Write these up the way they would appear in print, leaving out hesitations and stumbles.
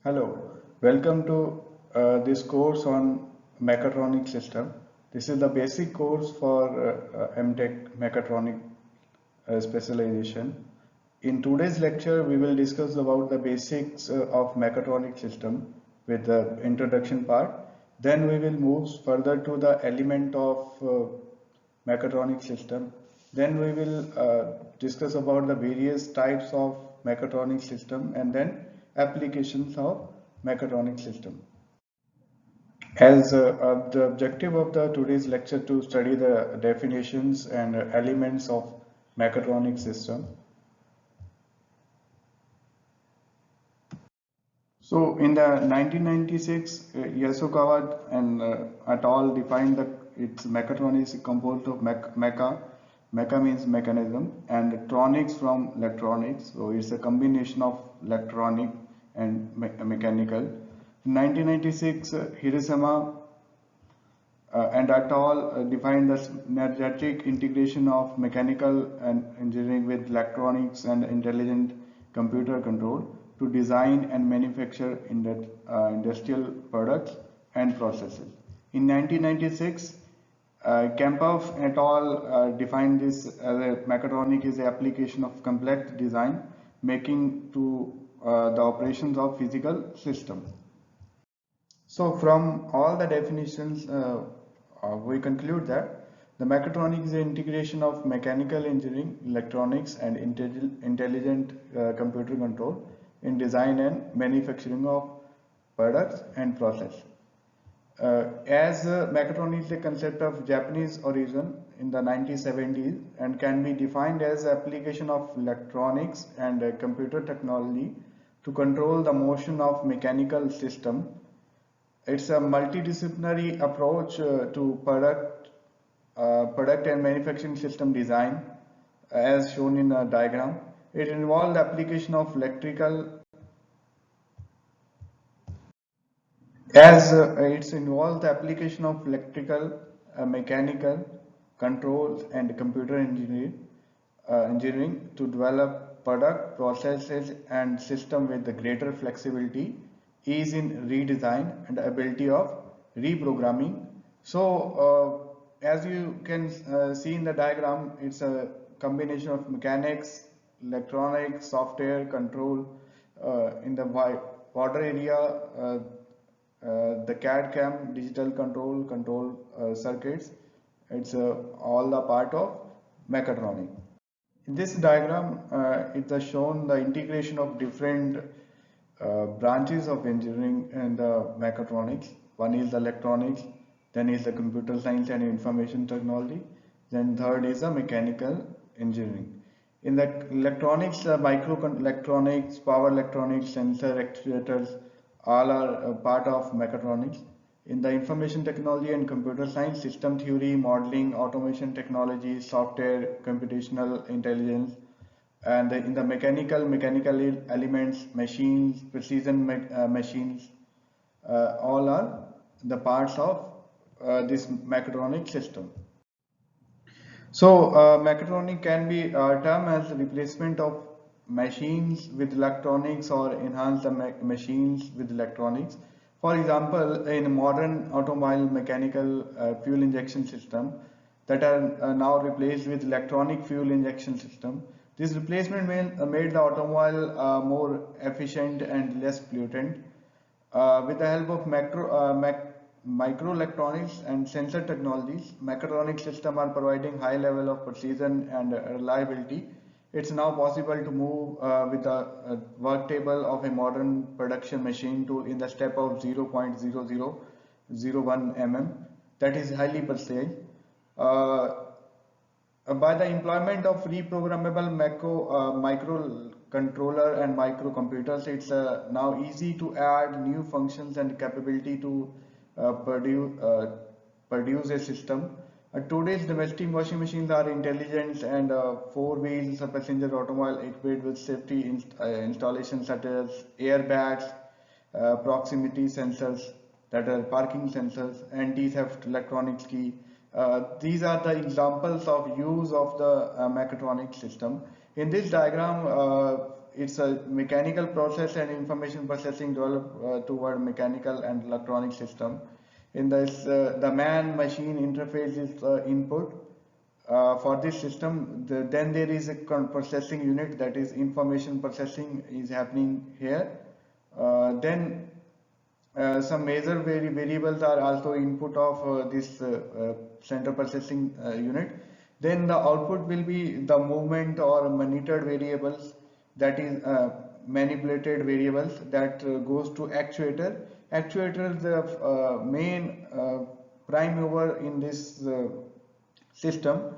Hello, welcome to this course on mechatronic system. This is the basic course for MTech mechatronic specialization. In today's lecture, we will discuss about the basics of mechatronic system with the introduction part. Then we will move further to the element of mechatronic system. Then we will discuss about the various types of mechatronic system and then applications of mechatronic system. As the objective of the today's lecture to study the definitions and elements of mechatronic system. So in the 1996, Yasukawa and et al. Defined the its mechatronics is composed of mecha means mechanism, and tronics from electronics. So it's a combination of electronic and mechanical. In 1996, Hiroshima and et al. Defined the synergetic integration of mechanical and engineering with electronics and intelligent computer control to design and manufacture industrial products and processes. In 1996, Kempf et al. Defined this as a mechatronic is the application of complex design making to the operations of physical system. So from all the definitions, we conclude that the mechatronics is the integration of mechanical engineering, electronics, and intelligent computer control in design and manufacturing of products and process. As mechatronics is a concept of Japanese origin in the 1970s and can be defined as application of electronics and computer technology to control the motion of mechanical system. It's a multidisciplinary approach to product and manufacturing system design, as shown in a diagram. It involves the application of electrical, mechanical, controls, and computer engineering to develop product, processes, and system with the greater flexibility, ease in redesign, and ability of reprogramming. So, as you can see in the diagram, it's a combination of mechanics, electronics, software, control. In the water area, the CAD/CAM, digital control circuits. It's all the part of mechatronic. In this diagram, it has shown the integration of different branches of engineering and mechatronics. One is the electronics, then is the computer science and information technology, then third is the mechanical engineering. In the electronics, microelectronics, power electronics, sensor actuators, all are part of mechatronics. In the information technology and computer science, system theory, modeling, automation technology, software, computational intelligence, and in the mechanical elements, machines, precision machines, all are the parts of this mechatronic system. So mechatronic can be termed as replacement of machines with electronics or enhance the machines with electronics. For example, in modern automobile mechanical fuel injection system that are now replaced with electronic fuel injection system. This replacement made the automobile more efficient and less pollutant. With the help of microelectronics and sensor technologies, mechatronic systems are providing high level of precision and reliability. It's now possible to move with the work table of a modern production machine to in the step of 0.0001 mm. That is highly precise. By the employment of reprogrammable microcontroller and microcomputers, it's now easy to add new functions and capability to produce a system. Today's domestic washing machines are intelligent and four wheels passenger automobile equipped with safety installations such as airbags, proximity sensors, that are parking sensors, anti-theft electronics key. These are the examples of use of the mechatronic system. In this diagram, it's a mechanical process and information processing developed toward mechanical and electronic system. In this, the man-machine interface is input. For this system, then there is a processing unit, that is information processing is happening here. Then some major variables are also input of this central processing unit. Then the output will be the movement or monitored variables, that is manipulated variables, that goes to actuator. Actuator is the main prime mover in this system.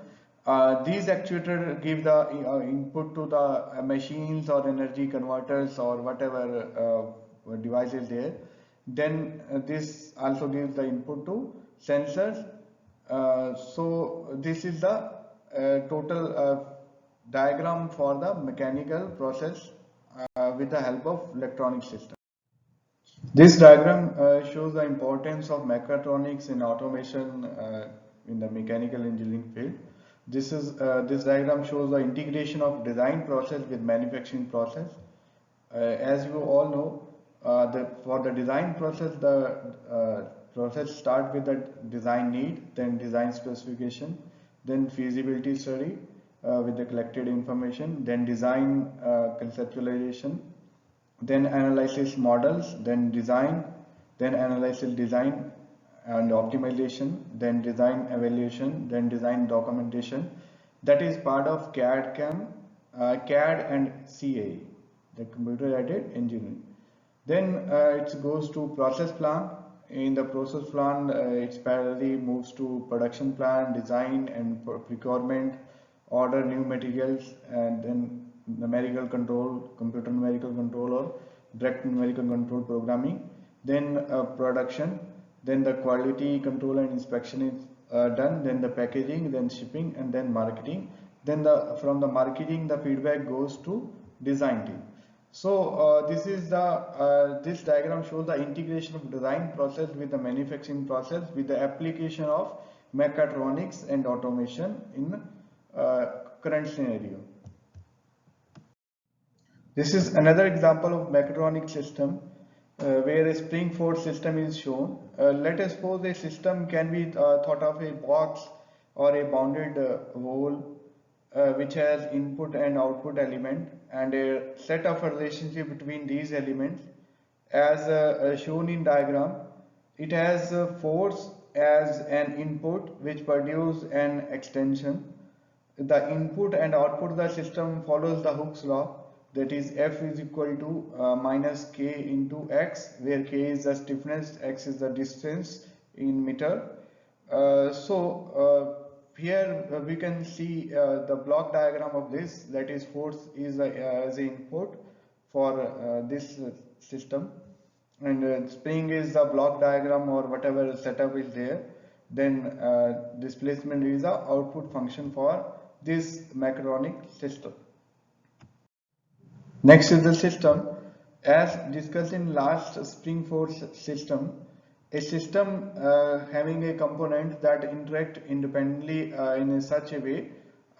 These actuators give the input to the machines or energy converters or whatever device is there. Then this also gives the input to sensors. So this is the total diagram for the mechanical process with the help of electronic system. This diagram shows the importance of mechatronics in automation in the mechanical engineering field. This diagram shows the integration of design process with manufacturing process. As you all know, for the design process, the process start with the design need, then design specification, then feasibility study with the collected information, then design conceptualization, then analysis models, then design, then analysis design and optimization, then design evaluation, then design documentation. That is part of CAD and CAE, the computer aided engineering. Then it goes to process plan. In the process plan, it parallelly moves to production plan, design and procurement, order new materials, and then numerical control, computer numerical control or direct numerical control programming. Then production, then the quality control and inspection is done, then the packaging, then shipping, and then marketing. Then from the marketing, the feedback goes to design team. So this diagram shows the integration of design process with the manufacturing process with the application of mechatronics and automation in current scenario. This is another example of mechatronic system where a spring force system is shown. Let us suppose a system can be thought of a box or a bounded wall which has input and output element and a set of relationship between these elements as shown in diagram. It has force as an input which produce an extension. The input and output of the system follows the Hooke's law, that is F is equal to minus K into X, where K is the stiffness, X is the distance in meter. Here we can see the block diagram of this, that is force is as an input for this system, and spring is the block diagram or whatever setup is there. Then displacement is the output function for this mechatronic system. Next is the system. As discussed in last spring force system, a system having a component that interact independently in such a way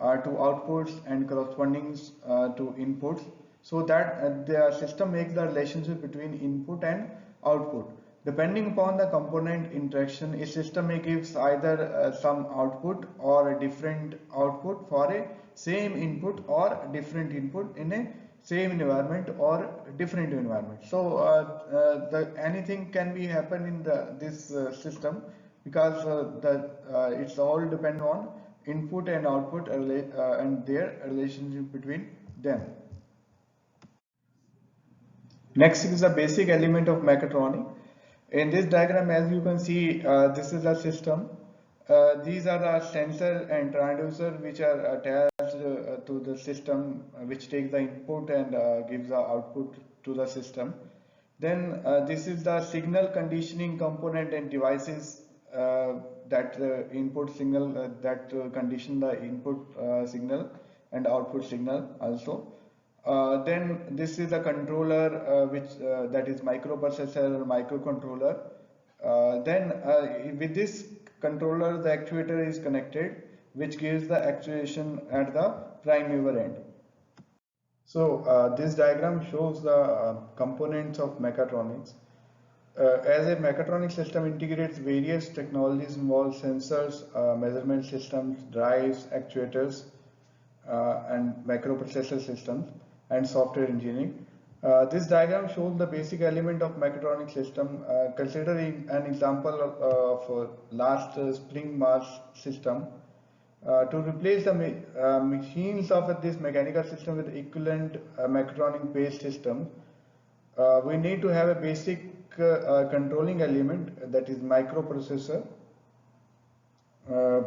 to outputs and corresponding to inputs, so that the system makes the relationship between input and output. Depending upon the component interaction, a system may give either some output or a different output for a same input or different input in a same environment or different environment. So anything can be happen in this system, because it's all depend on input and output and their relationship between them. Next is the basic element of mechatronic. In this diagram, as you can see, this is a system. These are the sensor and transducer which are attached to the system, which takes the input and gives the output to the system. Then this is the signal conditioning component and devices that input signal that condition the input signal and output signal also. Then this is a controller which that is microprocessor or microcontroller. Then with this controller, the actuator is connected, which gives the actuation at the prime mover end. So this diagram shows the components of mechatronics. As a mechatronic system integrates various technologies involved sensors, measurement systems, drives, actuators, and microprocessor systems and software engineering. This diagram shows the basic element of mechatronic system. Considering an example of last spring mass system. To replace the machines of this mechanical system with equivalent mechatronic based system, we need to have a basic controlling element, that is microprocessor, uh,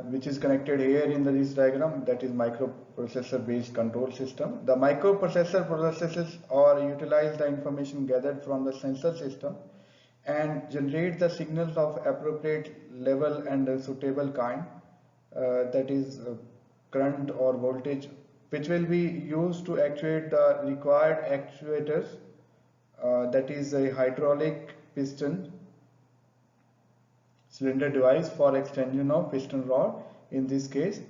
which is connected here in this diagram, that is microprocessor based control system. The microprocessor processes or utilize the information gathered from the sensor system and generate the signals of appropriate level and suitable kind, that is current or voltage, which will be used to actuate the required actuators, that is a hydraulic piston cylinder device for extension of piston rod in this case.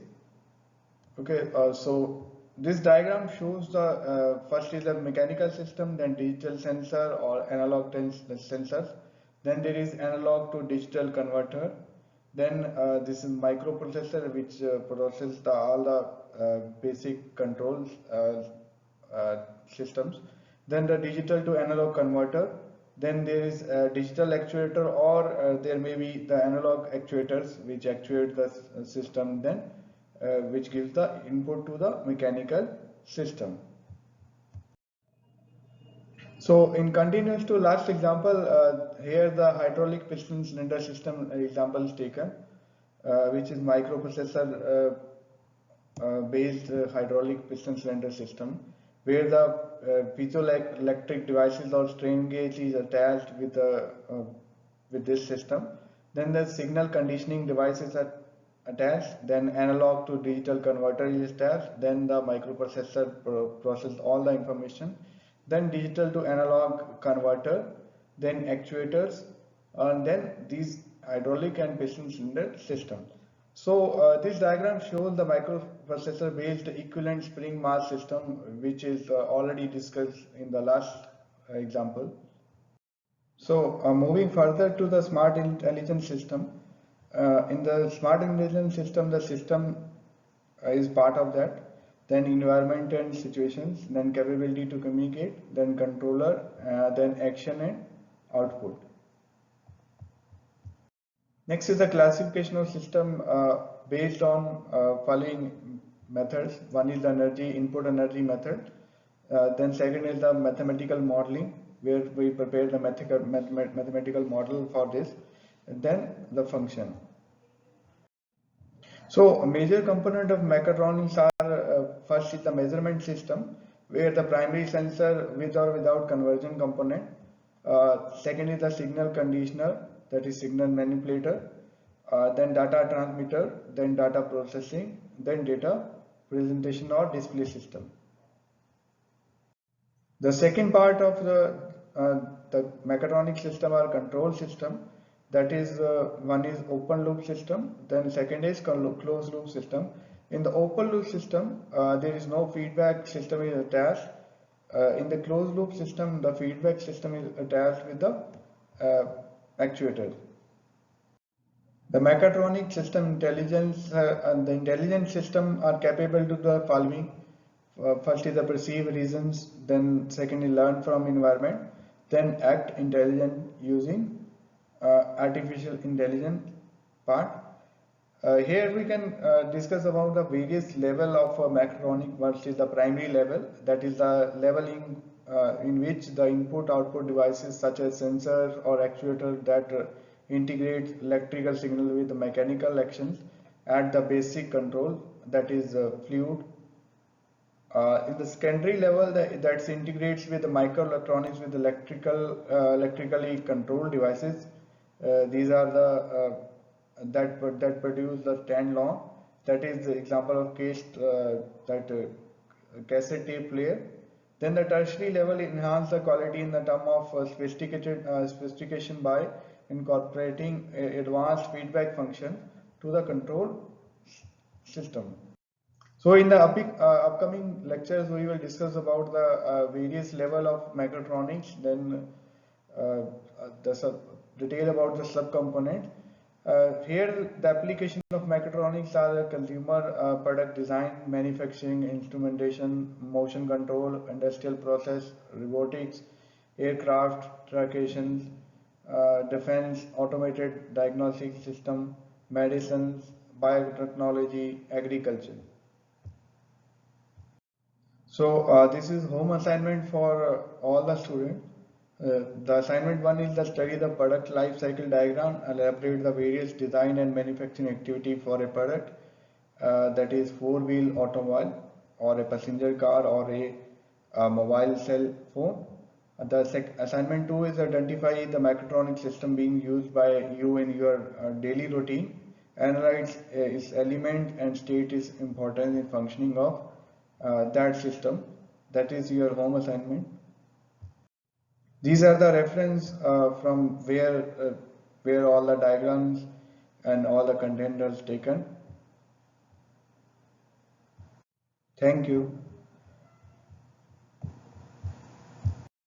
Okay, so this diagram shows the first is a mechanical system, then digital sensor or analog sensors, then there is analog to digital converter, then this is microprocessor which processes all the basic controls systems, then the digital to analog converter, then there is a digital actuator, or there may be the analog actuators which actuate the system, then which gives the input to the mechanical system. So in continuous to last example, here the hydraulic piston cylinder system example is taken, which is microprocessor based hydraulic piston cylinder system, where the piezoelectric devices or strain gauge is attached with this system. Then the signal conditioning devices are attached. Then analog to digital converter is attached. Then the microprocessor processes all the information. Then digital to analog converter. Then actuators, and then these hydraulic and piston cylinder system. So this diagram shows the microprocessor based equivalent spring mass system, which is already discussed in the last example. So moving further to the smart intelligence system, in the smart intelligence system, the system is part of that, then environment and situations, then capability to communicate, then controller, then action and output. Next is the classification of system based on following methods. One is the energy input energy method. Then second is the mathematical modeling, where we prepare the mathematical model for this. And then the function. So a major component of mechatronics are first is the measurement system, where the primary sensor with or without conversion component. Second is the signal conditioner, that is signal manipulator. Then data transmitter, then data processing, then data presentation or display system. The second part of the mechatronic system or control system, that is one is open loop system, then second is closed loop system. In the open loop system, there is no feedback system is attached. In the closed loop system, the feedback system is attached with the actuator. The mechatronic system intelligence and the intelligence system are capable to the following. First is the perceive reasons, then second is learn from environment, then act intelligent using artificial intelligence part. Here we can discuss about the various level of mechatronic versus the primary level, that is the level in which the input output devices such as sensors or actuators that integrate electrical signal with the mechanical actions at the basic control, that is fluid. In the secondary level, that integrates with the microelectronics with electrically controlled devices. These are the that produce the stand law. That is the example of cassette tape player. Then the tertiary level enhance the quality in the term of specification by incorporating advanced feedback function to the control system. So in the upcoming lectures, we will discuss about the various level of mechatronics, then uh, the detail about the subcomponent. Here, the application of mechatronics are the consumer product design, manufacturing, instrumentation, motion control, industrial process, robotics, aircraft, trackations, defense, automated diagnostic system, medicines, biotechnology, agriculture. So this is home assignment for all the students. The assignment one is the study the product life cycle diagram, elaborate the various design and manufacturing activity for a product that is four-wheel automobile or a passenger car or a mobile cell phone. The assignment two is identify the mechatronic system being used by you in your daily routine. Analyze its element and state its importance in functioning of that system. That is your home assignment. These are the reference from where all the diagrams and all the content is taken. Thank you.